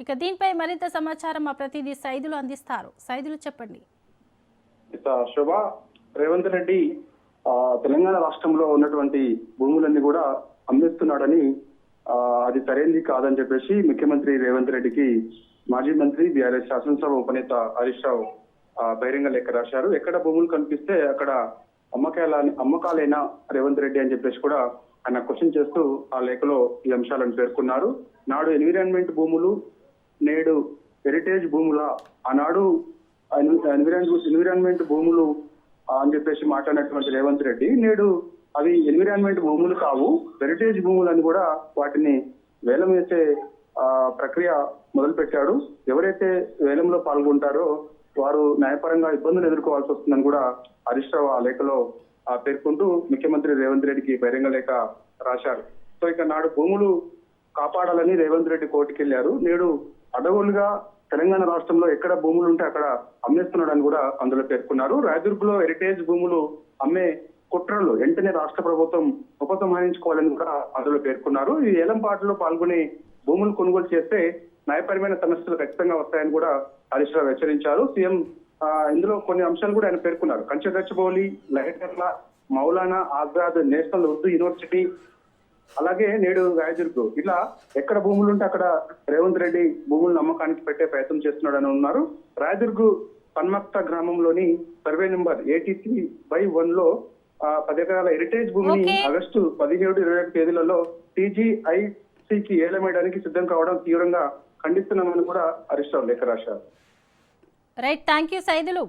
ఇక దీనిపై మరింత సమాచారం మా ప్రతినిధి సైదులు అందిస్తారు. సైదులు చెప్పండి. శోభ, రేవంత్ రెడ్డి తెలంగాణ రాష్ట్రంలో ఉన్నటువంటి భూములన్నీ కూడా అమ్మేస్తున్నాడని, అది సరైనది కాదని చెప్పేసి ముఖ్యమంత్రి రేవంత్ రెడ్డికి మాజీ మంత్రి బీఆర్ఎస్ శాసనసభ ఉపనేత హరీష్ రావు బహిరంగ లేఖ రాశారు. ఎక్కడ భూములు కనిపిస్తే అక్కడ అమ్మకాలైనా రేవంత్ రెడ్డి అని చెప్పేసి కూడా ఆయన క్వశ్చన్ చేస్తూ ఆ లేఖలో ఈ అంశాలను పేర్కొన్నారు. నాడు ఎన్విరాన్మెంట్ భూములు, నేడు హెరిటేజ్ భూముల, ఆనాడు ఎన్విరాన్మెంట్ భూములు అని చెప్పేసి మాట్లాడినటువంటి రేవంత్ రెడ్డి నేడు అవి ఎన్విరాన్మెంట్ భూములు కావు, హెరిటేజ్ భూములు అని కూడా వాటిని వేలం వేసే ప్రక్రియ మొదలు పెట్టాడు. ఎవరైతే వేలంలో పాల్గొంటారో వారు న్యాయపరంగా ఇబ్బందులు ఎదుర్కోవాల్సి వస్తుందని కూడా హరీష్ రావు ఆ లేఖలో పేర్కొంటూ ముఖ్యమంత్రి రేవంత్ రెడ్డికి బహిరంగ లేఖ రాశారు. సో ఇక నాడు భూములు కాపాడాలని రేవంత్ రెడ్డి కోర్టుకు వెళ్లారు. నేడు అడవులుగా తెలంగాణ రాష్ట్రంలో ఎక్కడ భూములు ఉంటే అక్కడ అమ్మేస్తున్నాడని కూడా అందులో పేర్కొన్నారు. రాయదుర్గ్లో హెరిటేజ్ భూములు అమ్మే కుట్రలు వెంటనే రాష్ట్ర ప్రభుత్వం ఉపసంహరించుకోవాలని కూడా అందులో పేర్కొన్నారు. ఈ ఏలంపాటలో పాల్గొని భూములు కొనుగోలు చేస్తే న్యాయపరమైన సమస్యలు ఖచ్చితంగా వస్తాయని కూడా హరీష్ రావు హెచ్చరించారు. సీఎం ఇందులో కొన్ని అంశాలు కూడా ఆయన పేర్కొన్నారు. కంచగచ్చిబౌలి, లహెటర్ల, మౌలానా ఆజాద్ నేషనల్ ఉర్దూ యూనివర్సిటీ, అలాగే నేడు రాయదుర్గ్, ఇలా ఎక్కడ భూములు ఉంటే అక్కడ రేవంత్ రెడ్డి భూములను అమ్మకానికి పెట్టే ప్రయత్నం చేస్తున్నాడని ఉన్నారు. రాయదుర్గ్ పన్మక్త గ్రామంలోని సర్వే నెంబర్ 83/1 లో 10 ఎకరాల హెరిటేజ్ భూమిని ఆగస్టు 17, 21 తేదీలలో TGICకి ఏలమేయడానికి సిద్ధం కావడం తీవ్రంగా ఖండిస్తున్నామని కూడా హరీష్ రావు లేఖ రాశారు. Right, thank you Saidulu.